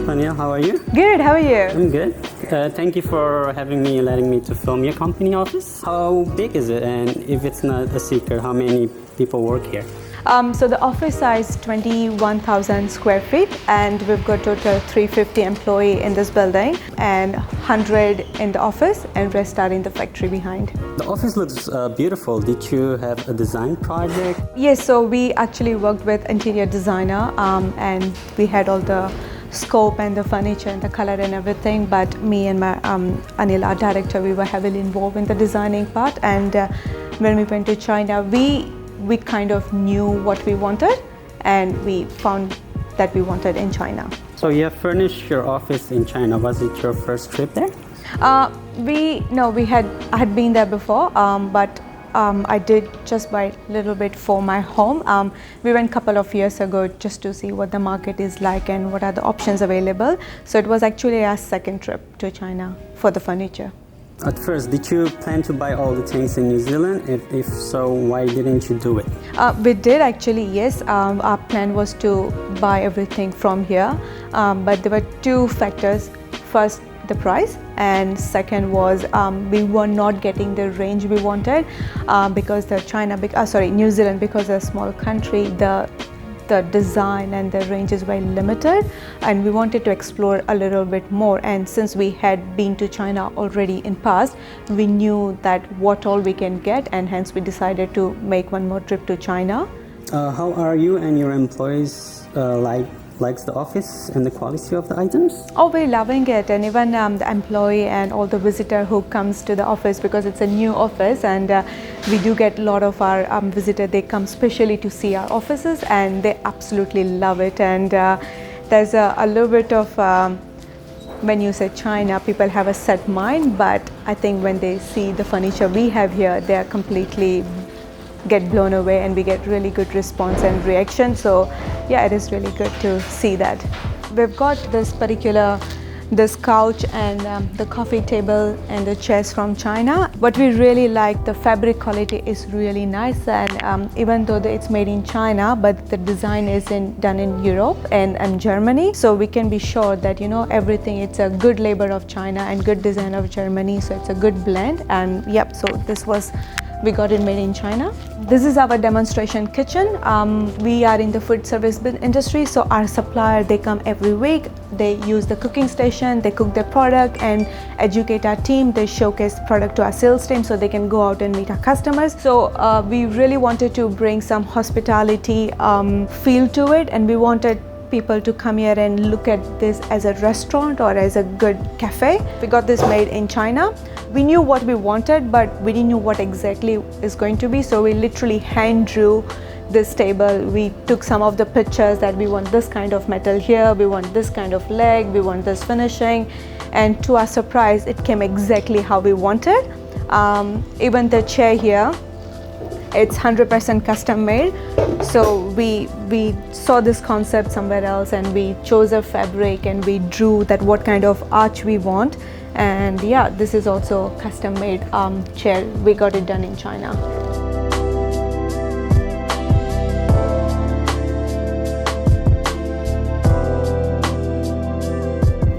Daniel, how are you? Good, how are you? I'm good. Thank you for letting me to film your company office. How big is it? And if it's not a secret, how many people work here? So the office size 21,000 square feet, and we've got total 350 employee in this building and 100 in the office, and rest are in the factory behind. The office looks beautiful. Did you have a design project? Yes, so we actually worked with interior designer and we had all the scope and the furniture and the color and everything, but me and my Anil, our director, we were heavily involved in the designing part. And when we went to China, we kind of knew what we wanted, and we found that we wanted in China. So you have furnished your office in China. Was it your first trip there? I had been there before, but I did just buy a little bit for my home. We went a couple of years ago just to see what the market is like and what are the options available. So it was actually our second trip to China for the furniture. At first, did you plan to buy all the things in New Zealand? If so, why didn't you do it? We did actually, yes. Our plan was to buy everything from here, but there were two factors. First, the price, and second was we were not getting the range we wanted because New Zealand, because it's a small country, the design and the range is very limited, and we wanted to explore a little bit more. And since we had been to China already in past, we knew that what all we can get, and hence we decided to make one more trip to China. How are you and your employees likes the office and the quality of the items? Oh, we're loving it, and even the employee and all the visitor who comes to the office, because it's a new office, and we do get a lot of our visitors. They come specially to see our offices, and they absolutely love it. And there's a little bit of when you say China, people have a set mind, but I think when they see the furniture we have here, they are completely get blown away, and we get really good response and reaction. So yeah, it is really good to see that. We've got this couch and the coffee table and the chairs from China. What we really like, the fabric quality is really nice, and even though it's made in China, but the design is done in Europe and Germany, so we can be sure that everything, it's a good labor of China and good design of Germany, so it's a good blend. And yep, so we got it made in China. This is our demonstration kitchen. We are in the food service industry, so our supplier, they come every week. They use the cooking station, they cook their product and educate our team. They showcase product to our sales team so they can go out and meet our customers. So we really wanted to bring some hospitality feel to it, and we wanted people to come here and look at this as a restaurant or as a good cafe. We got this made in China. We knew what we wanted, but we didn't know what exactly is going to be, so we literally hand drew this table. We took some of the pictures that we want this kind of metal here, we want this kind of leg, we want this finishing, and to our surprise, it came exactly how we wanted. Even the chair here, it's 100% custom made. So we saw this concept somewhere else, and we chose a fabric, and we drew that what kind of arch we want. And yeah, this is also custom made chair. We got it done in China.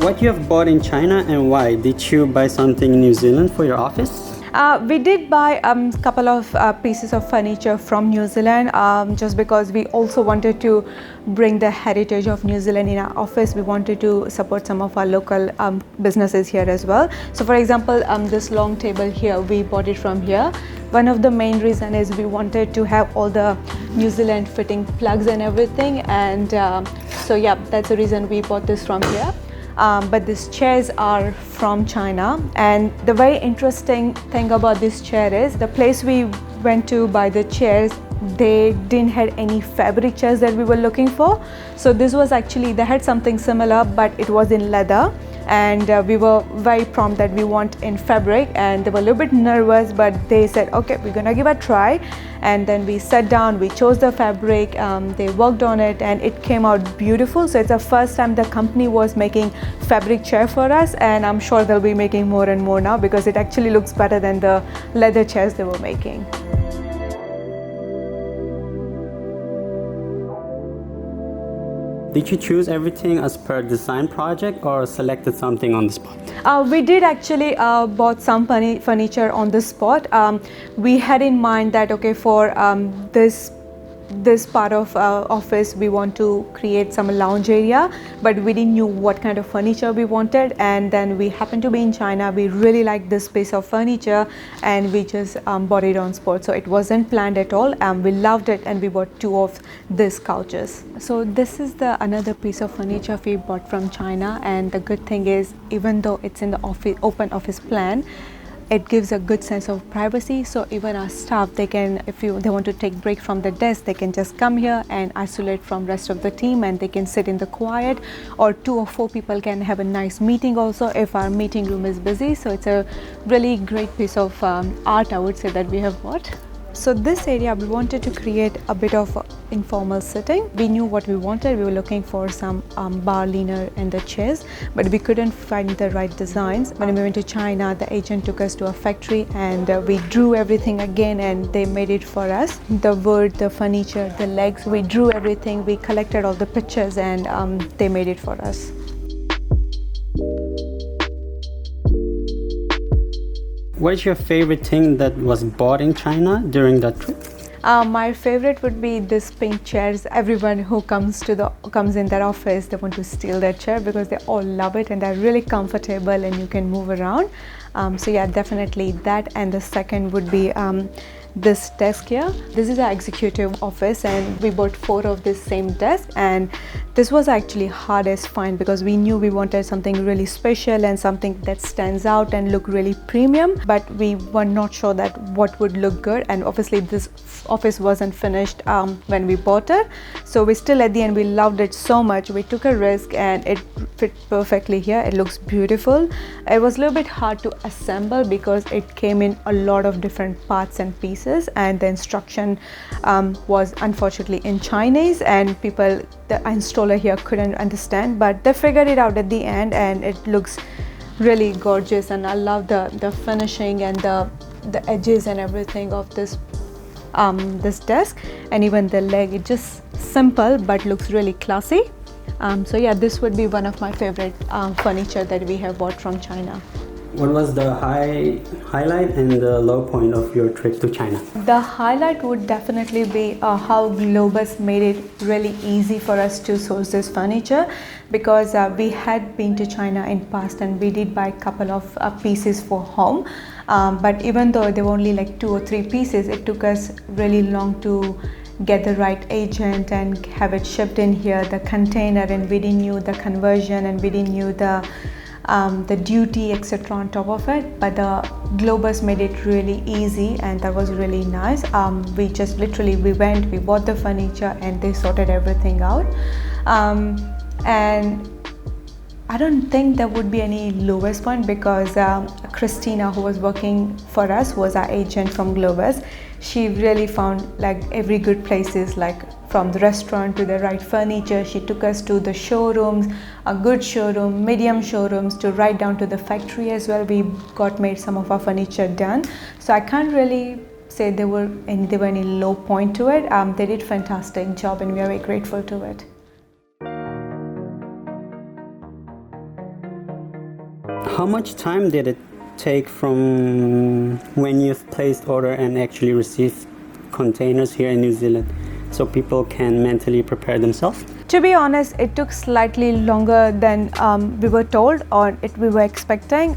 What you have bought in China, and why? Did you buy something in New Zealand for your office? We did buy a couple of pieces of furniture from New Zealand just because we also wanted to bring the heritage of New Zealand in our office. We wanted to support some of our local businesses here as well. So for example, this long table here, we bought it from here. One of the main reasons is we wanted to have all the New Zealand fitting plugs and everything, and so yeah, that's the reason we bought this from here. But these chairs are from China, and the very interesting thing about this chair is the place we went to buy the chairs, they didn't have any fabric chairs that we were looking for. So this was actually, they had something similar, but it was in leather, and we were very prompt that we want in fabric, and they were a little bit nervous, but they said, okay, we're gonna give it a try. And then we sat down, we chose the fabric, they worked on it, and it came out beautiful. So it's the first time the company was making fabric chair for us, and I'm sure they'll be making more and more now because it actually looks better than the leather chairs they were making. Did you choose everything as per design project or selected something on the spot? We did actually bought some furniture on the spot. We had in mind that okay, for this part of office we want to create some lounge area, but we didn't know what kind of furniture we wanted, and then we happened to be in China. We really liked this piece of furniture and we just bought it on spot, so it wasn't planned at all. We loved it and we bought 2 of these couches. So this is the another piece of furniture we bought from China, and the good thing is, even though it's in the open office plan, it gives a good sense of privacy. So even our staff, they can, if they want to take break from the desk, they can just come here and isolate from rest of the team, and they can sit in the quiet, or 2 or 4 people can have a nice meeting also if our meeting room is busy. So it's a really great piece of art, I would say, that we have bought. So this area, we wanted to create a bit of informal sitting. We knew what we wanted. We were looking for some bar leaner and the chairs, but we couldn't find the right designs. When we went to China, the agent took us to a factory and we drew everything again, and they made it for us. The wood, the furniture, the legs, we drew everything. We collected all the pictures, and they made it for us. What is your favorite thing that was bought in China during that trip? My favorite would be this pink chairs. Everyone who comes in that office, they want to steal that chair because they all love it and they're really comfortable and you can move around. So yeah, definitely that. And the second would be this desk here. This is our executive office, and we bought 4 of this same desk, and this was actually hardest find because we knew we wanted something really special and something that stands out and look really premium, but we were not sure that what would look good, and obviously this office wasn't finished when we bought it. So we still, at the end, we loved it so much. We took a risk and it fit perfectly here. It looks beautiful. It was a little bit hard to assemble because it came in a lot of different parts and pieces, and the instruction was unfortunately in Chinese, and the installer here couldn't understand, but they figured it out at the end, and it looks really gorgeous. And I love the finishing and the edges and everything of this desk, and even the leg. It's just simple but looks really classy. So yeah, this would be one of my favorite furniture that we have bought from China. What was the highlight and the low point of your trip to China? The highlight would definitely be how Globus made it really easy for us to source this furniture, because we had been to China in past and we did buy a couple of pieces for home, but even though there were only like 2 or 3 pieces, it took us really long to get the right agent and have it shipped in here, the container, and we didn't know the conversion, and we didn't know the duty, etc. on top of it. But the Globus made it really easy, and that was really nice. We just literally, we bought the furniture and they sorted everything out. And I don't think there would be any lowest point, because Christina, who was working for us, was our agent from Globus. She really found like every good places, like from the restaurant to the right furniture. She took us to the showrooms, a good showroom, medium showrooms, to right down to the factory as well. We got made some of our furniture done. So I can't really say there were any low point to it. They did fantastic job and we are very grateful to it. How much time did it take from when you've placed order and actually received containers here in New Zealand, so people can mentally prepare themselves? To be honest, it took slightly longer than we were told or we were expecting.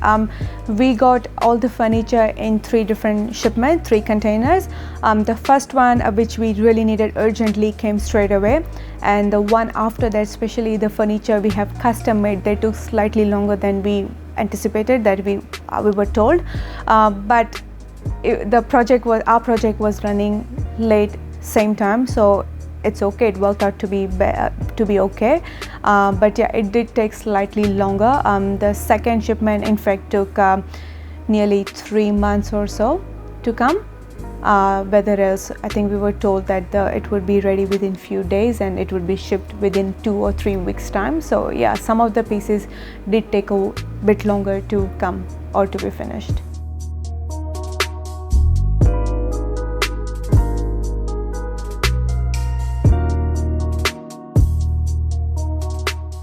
We got all the furniture in 3 different shipments, 3 containers. The first one, which we really needed urgently, came straight away, and the one after that, especially the furniture we have custom made, they took slightly longer than we anticipated, that we were told. But our project was running late same time, so it's okay. It worked out to be okay. But yeah, it did take slightly longer. The second shipment, in fact, took nearly 3 months or so to come. Whether else, I think we were told that it would be ready within few days and it would be shipped within 2 or 3 weeks time. So yeah, some of the pieces did take a bit longer to come or to be finished.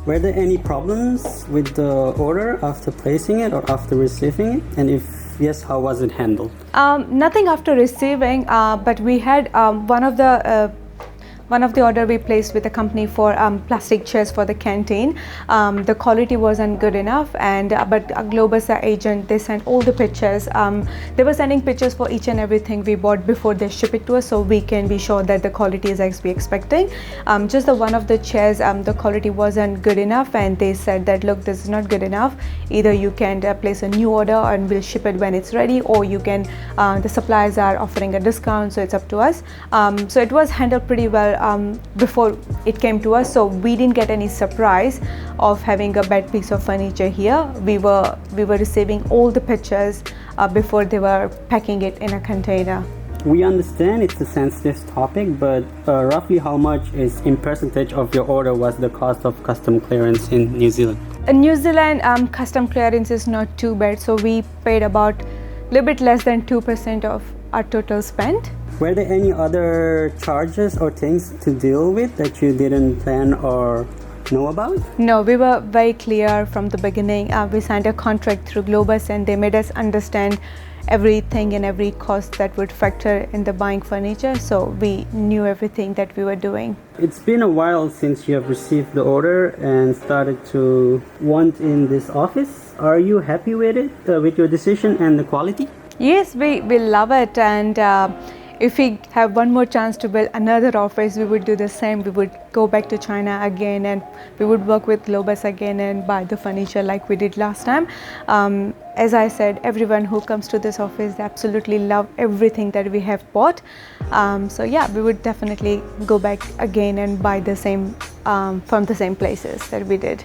Were there any problems with the order after placing it or after receiving it? And if yes, how was it handled? Nothing after receiving, but we had one of the order we placed with a company for plastic chairs for the canteen. The quality wasn't good enough, and but a Globus agent, they sent all the pictures. They were sending pictures for each and everything we bought before they ship it to us, so we can be sure that the quality is as we expecting. Just the one of the chairs, the quality wasn't good enough, and they said that look, this is not good enough. Either you can place a new order and we'll ship it when it's ready, or you can. The suppliers are offering a discount, so it's up to us. So it was handled pretty well before it came to us, so we didn't get any surprise of having a bad piece of furniture here. We were receiving all the pictures before they were packing it in a container. We understand it's a sensitive topic, but roughly how much is in percentage of your order was the cost of custom clearance in New Zealand? In New Zealand, custom clearance is not too bad, so we paid about a little bit less than 2% of our total spend. Were there any other charges or things to deal with that you didn't plan or know about? No, we were very clear from the beginning. We signed a contract through Globus, and they made us understand everything and every cost that would factor in the buying furniture, so we knew everything that we were doing. It's been a while since you have received the order and started to want in this office. Are you happy with it, with your decision and the quality? Yes, we love it, and if we have one more chance to build another office, we would do the same. We would go back to China again, and we would work with Globus again and buy the furniture like we did last time. As I said, everyone who comes to this office, they absolutely love everything that we have bought. So yeah, we would definitely go back again and buy the same from the same places that we did.